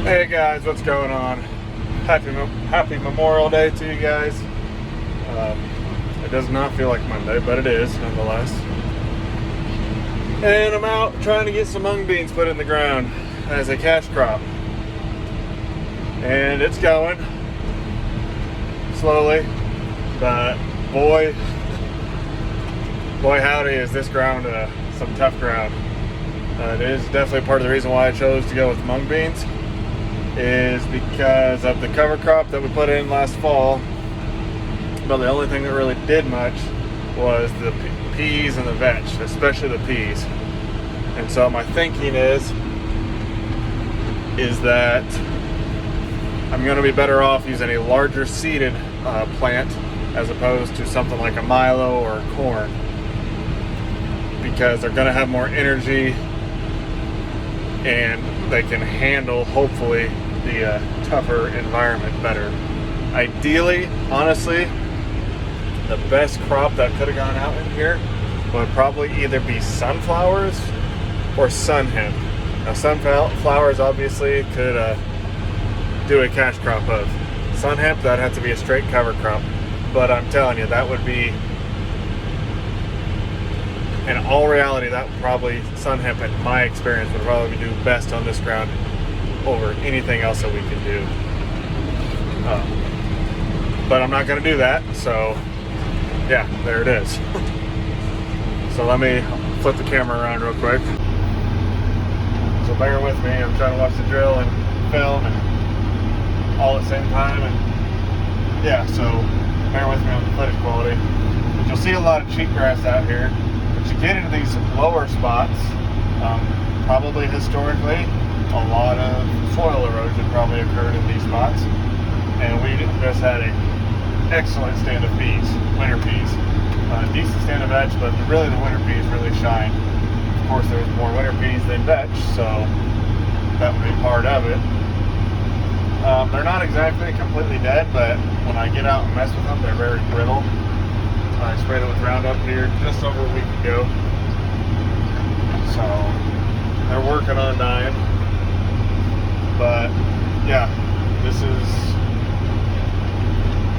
Hey guys, what's going on? Happy Memorial Day to you guys. It does not feel like Monday, but it is nonetheless. And I'm out trying to get some mung beans put in the ground as a cash crop. And it's going slowly, but boy howdy is this ground some tough ground. It is definitely part of the reason why I chose to go with mung beans, is because of the cover crop that we put in last fall. But the only thing that really did much was the peas and the veg, especially the peas. And so my thinking is that I'm going to be better off using a larger seeded plant as opposed to something like a milo or a corn, because they're going to have more energy and they can handle, hopefully, the tougher environment better. Ideally, honestly, the best crop that could have gone out in here would probably either be sunflowers or sun hemp. Now, sunflowers obviously could do a cash crop of. Sun hemp, that'd have to be a straight cover crop. But I'm telling you, that would be, in all reality, that would probably, sun hemp, in my experience, would probably do best on this ground over anything else that we can do. But I'm not going to do that, so yeah, there it is. So let me flip the camera around real quick. So bear with me, I'm trying to watch the drill and film and all at the same time, and yeah, so bear with me on the footage quality. But you'll see a lot of cheatgrass out here. But you get into these lower spots, probably historically, a lot of soil erosion probably occurred in these spots. And we just had an excellent stand of peas, winter peas. Decent stand of veg, but really the winter peas really shine. Of course, there's more winter peas than veg, so that would be part of it. They're not exactly completely dead, but when I get out and mess with them, they're very brittle. I sprayed it with Roundup here just over a week ago. So they're working on dying. But yeah, this is,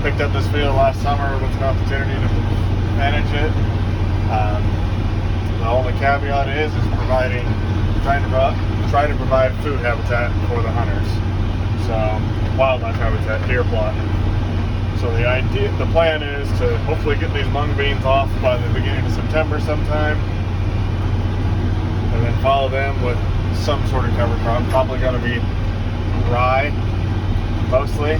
picked up this field last summer with an opportunity to manage it. The only caveat is trying to provide food habitat for the hunters. So wildlife habitat, deer plot. So the plan is to hopefully get these mung beans off by the beginning of September sometime, and then follow them with some sort of cover crop. Probably going to be rye, mostly.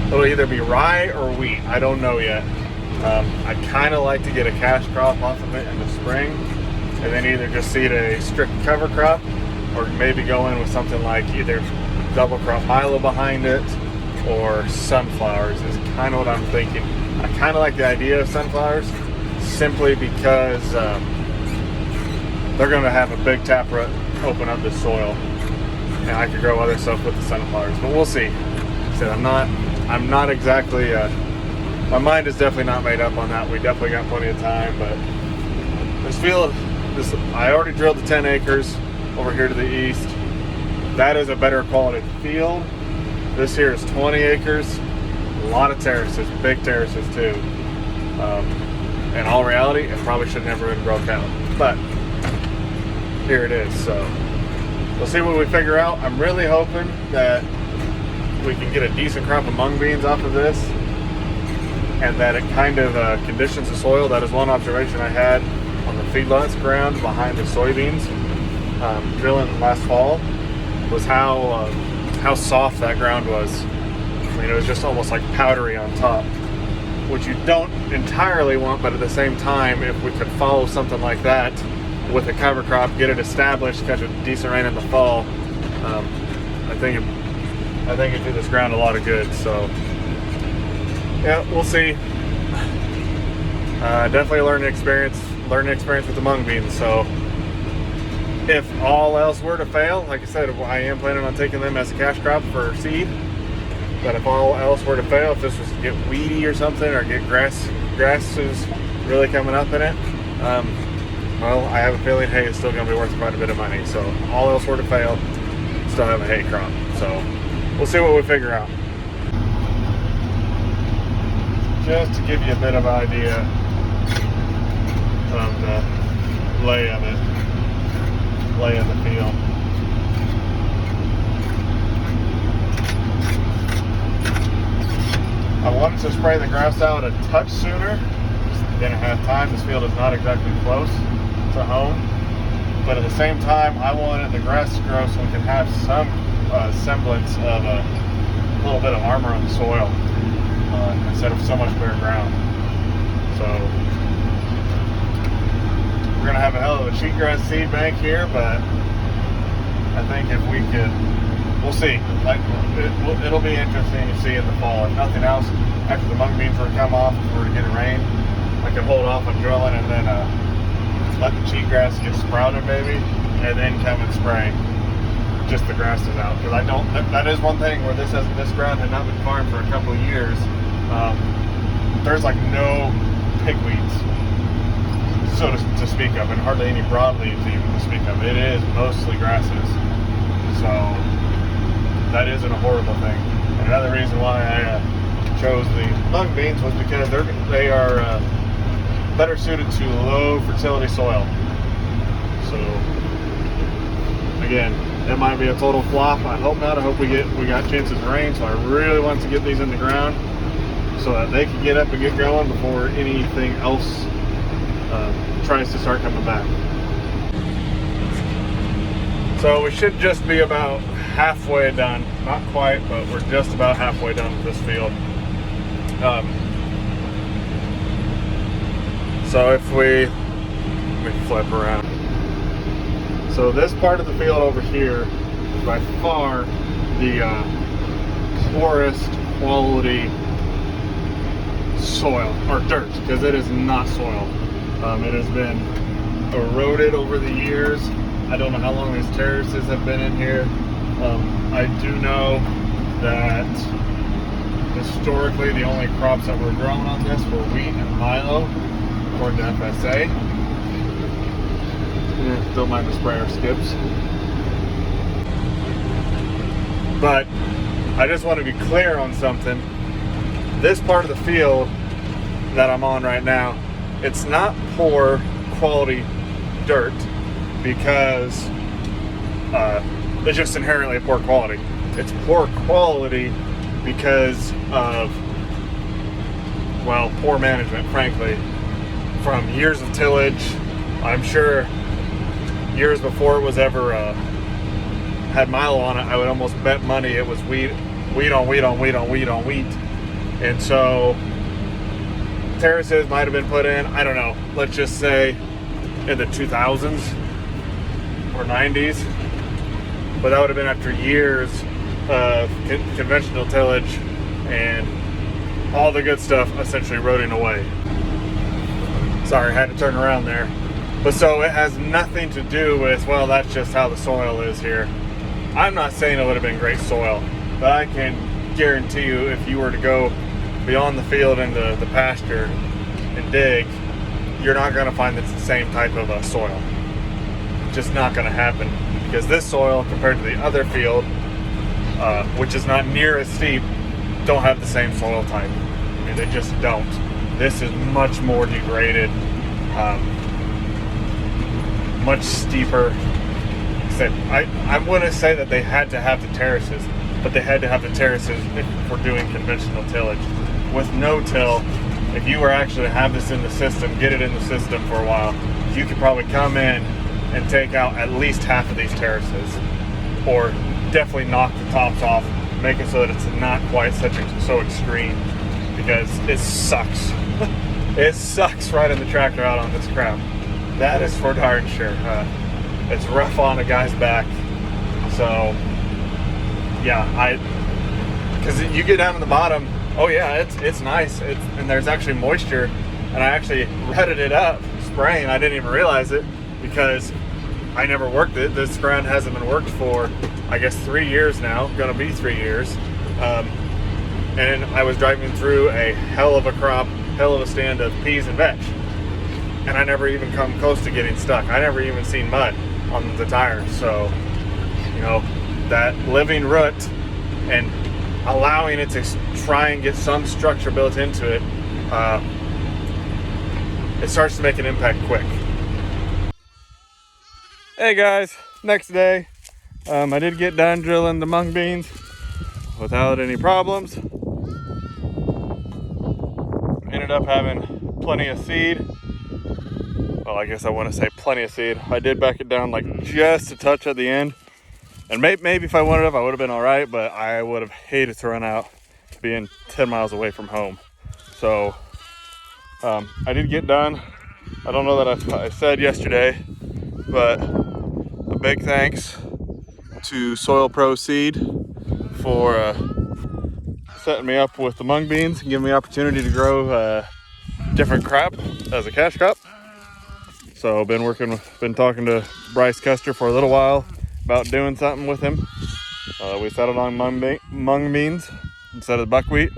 It'll either be rye or wheat. I don't know yet. I kind of like to get a cash crop off of it in the spring, and then either just seed a strict cover crop, or maybe go in with something like either double crop milo behind it, or sunflowers is kind of what I'm thinking. I kind of like the idea of sunflowers simply because they're going to have a big taproot open up the soil, and I could grow other stuff with the sunflowers, but we'll see. So I'm not exactly, my mind is definitely not made up on that. We definitely got plenty of time, but I already drilled the 10 acres over here to the east. That is a better quality field. This here is 20 acres, a lot of terraces, big terraces too. In all reality, it probably should have never been broke out, but here it is. So we'll see what we figure out. I'm really hoping that we can get a decent crop of mung beans off of this, and that it kind of conditions the soil. That is one observation I had on the feedlots ground behind the soybeans drilling last fall, was how soft that ground was. I mean, it was just almost like powdery on top, which you don't entirely want, but at the same time, if we could follow something like that with a cover crop, get it established, catch a decent rain in the fall, I think it'd do this ground a lot of good. So yeah, we'll see. Definitely learning experience with the mung beans. So if all else were to fail, like I said, I am planning on taking them as a cash crop for seed. But if all else were to fail, if this was to get weedy or something, or get grasses really coming up in it, well, I have a feeling hay is still going to be worth quite a bit of money. So all else were to fail, still have a hay crop. So we'll see what we figure out. Just to give you a bit of idea of the lay of the field. I wanted to spray the grass out a touch sooner. Just didn't have time. This field is not exactly close to home. But at the same time, I wanted the grass to grow so we can have some semblance of a little bit of armor on the soil instead of so much bare ground. So we're going to have a hell of a cheatgrass seed bank here, but I think if we could, we'll see. Like, it'll be interesting to see in the fall. If nothing else, after the mung beans were to come off, if we were to get a rain, I could hold off on drilling and then let the cheatgrass get sprouted maybe, and then come and spray just the grasses out. Because I don't, that is one thing where this ground had not been farmed for a couple of years. There's like no pigweeds, so to speak of, and hardly any broadleaves even to speak of. It is mostly grasses. So that isn't a horrible thing. And another reason why I chose the mung beans was because they are better suited to low fertility soil. So again, it might be a total flop. I hope not. I hope we got chances of rain. So I really want to get these in the ground so that they can get up and get going before anything else tries to start coming back. So we should just be about halfway done. Not quite, but we're just about halfway done with this field. So if we flip around. So this part of the field over here is by far the poorest quality soil, or dirt, because it is not soil. It has been eroded over the years. I don't know how long these terraces have been in here. I do know that historically the only crops that were grown on this were wheat and milo, according to FSA. Don't mind the sprayer skips. But I just want to be clear on something. This part of the field that I'm on right now, it's not poor quality dirt because it's just inherently poor quality. It's poor quality because of, well, poor management, frankly, from years of tillage. I'm sure years before it was ever had milo on it, I would almost bet money it was wheat on wheat on wheat on wheat on wheat. And so terraces might have been put in, I don't know, let's just say in the 2000s or 90s, but that would have been after years of conventional tillage and all the good stuff essentially eroding away. Sorry, I had to turn around there. But so it has nothing to do with, well, that's just how the soil is here. I'm not saying it would have been great soil, but I can guarantee you if you were to go beyond the field into the pasture and dig, you're not going to find it's the same type of soil. Just not going to happen, because this soil compared to the other field, which is not near as steep, don't have the same soil type. I mean, they just don't. This is much more degraded, much steeper. I wouldn't say that they had to have the terraces, but they had to have the terraces for doing conventional tillage. With no-till, if you were actually to have this in the system, get it in the system for a while, you could probably come in and take out at least half of these terraces, or definitely knock the tops off, make it so that it's not quite so extreme, because it sucks. It sucks riding the tractor out on this crap. That is for darn sure. It's rough on a guy's back. So yeah, because you get down to the bottom, oh yeah, it's nice. And there's actually moisture, and I actually rutted it up spraying. I didn't even realize it because I never worked it. This ground hasn't been worked for, I guess, 3 years now. Gonna be 3 years. And I was driving through a hell of a crop, hell of a stand of peas and veg, and I never even come close to getting stuck. I never even seen mud on the tires. So, you know, that living root and allowing it to try and get some structure built into it, it starts to make an impact quick. Hey guys, next day. I did get done drilling the mung beans without any problems. Ended up having plenty of seed. Well, I guess I want to say plenty of seed. I did back it down like just a touch at the end. And maybe if I wanted to, I would have been all right, but I would have hated to run out being 10 miles away from home. So I did get done. I don't know that I said yesterday, but a big thanks to Soil Pro Seed for setting me up with the mung beans and giving me the opportunity to grow different crop as a cash crop. So I've been talking to Bryce Custer for a little while about doing something with him. We settled on mung beans instead of buckwheat.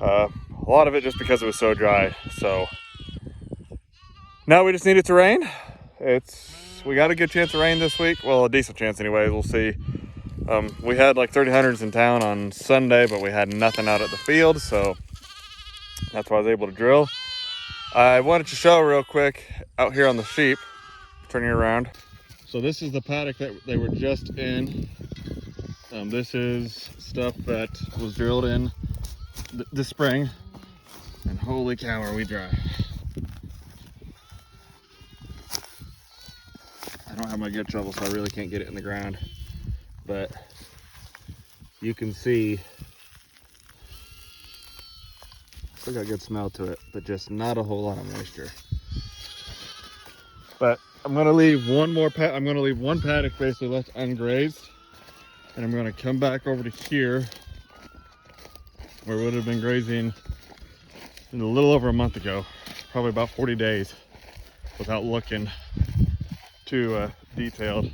A lot of it just because it was so dry. So now we just need it to rain. We got a good chance of rain this week. Well, a decent chance anyway. We'll see. We had like 30 hundreds in town on Sunday, but we had nothing out at the field, so that's why I was able to drill. I wanted to show real quick out here on the sheep, turning around. So this is the paddock that they were just in. This is stuff that was drilled in this spring, and holy cow, are we dry. I don't have my good shovel, so I really can't get it in the ground, but you can see still got good smell to it, but just not a whole lot of moisture. But I'm gonna leave one paddock basically left ungrazed, and I'm gonna come back over to here where it would have been grazing a little over a month ago, probably about 40 days, without looking too detailed.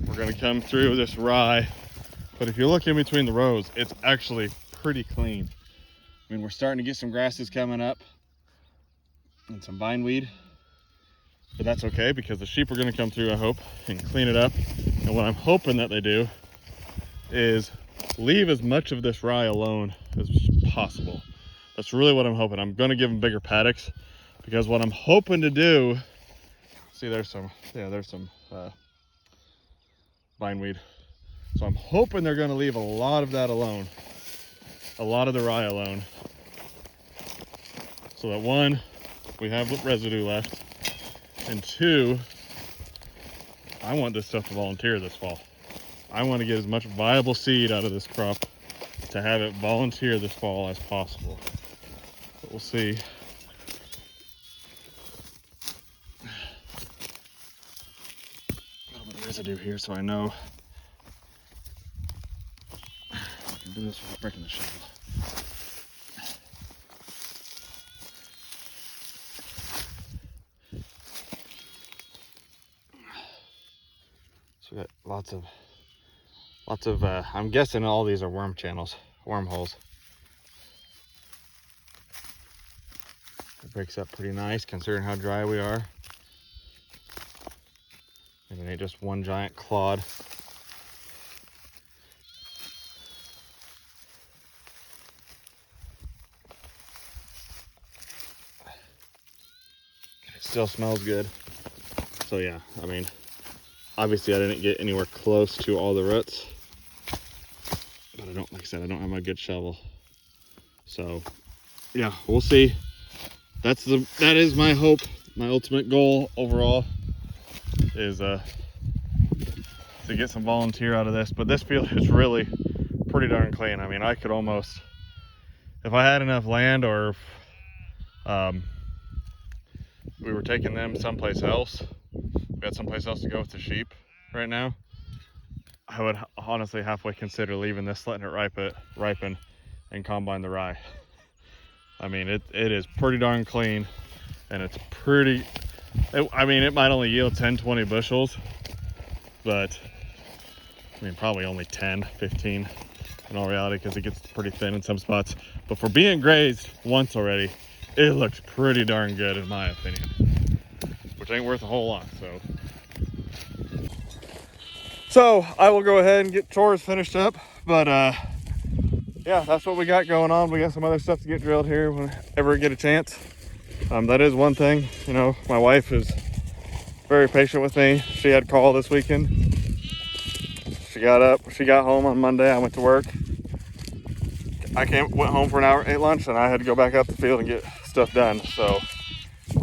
We're gonna come through this rye, but if you look in between the rows, it's actually pretty clean. I mean, we're starting to get some grasses coming up and some bindweed, but that's okay because the sheep are gonna come through, I hope, and clean it up. And what I'm hoping that they do is leave as much of this rye alone as possible. That's really what I'm hoping. I'm gonna give them bigger paddocks because what I'm hoping to do, see there's some bindweed. So I'm hoping they're gonna leave a lot of that alone, a lot of the rye alone, so that one, we have residue left, and two, I want this stuff to volunteer this fall. I want to get as much viable seed out of this crop to have it volunteer this fall as possible. But we'll see. A little bit of residue here so I know I can do this without breaking the shovel. So we got lots of I'm guessing all these are worm channels, wormholes. It breaks up pretty nice considering how dry we are. And it ain't just one giant clod. It still smells good. So yeah, I mean, obviously I didn't get anywhere close to all the roots, but I don't, like I said, I don't have my good shovel. So yeah, we'll see. That is my hope, my ultimate goal overall is to get some volunteer out of this. But this field is really pretty darn clean. I mean, I could almost, if I had enough land, or if we were taking them someplace else, we had someplace else to go with the sheep right now, I would honestly halfway consider leaving this, letting it ripen and combine the rye. I mean, it is pretty darn clean, and it's pretty, I mean, it might only yield 10-20 bushels, but I mean, probably only 10-15 in all reality, because it gets pretty thin in some spots. But for being grazed once already, it looks pretty darn good in my opinion, which ain't worth a whole lot. So So I will go ahead and get chores finished up, but yeah, that's what we got going on. We got some other stuff to get drilled here whenever we get a chance. That is one thing, you know, my wife is very patient with me. She had call this weekend. She got home on Monday. I went to work. Went home for an hour, ate lunch, and I had to go back up the field and get stuff done. So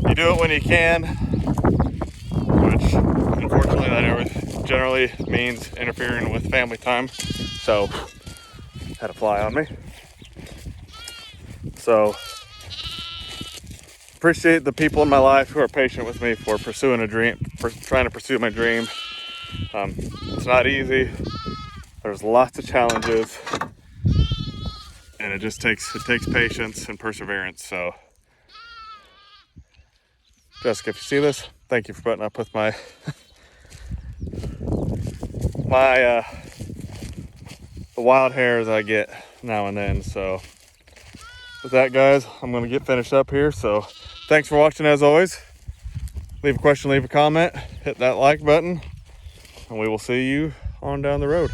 you do it when you can, which unfortunately that generally means interfering with family time. So had a fly on me. So appreciate the people in my life who are patient with me for pursuing a dream, for trying to pursue my dream. It's not easy. There's lots of challenges, and it takes patience and perseverance. So, Jessica, if you see this, thank you for putting up with my the wild hairs I get now and then. So, with that, guys, I'm gonna get finished up here. So, thanks for watching as always. Leave a question, leave a comment, hit that like button, and we will see you on down the road.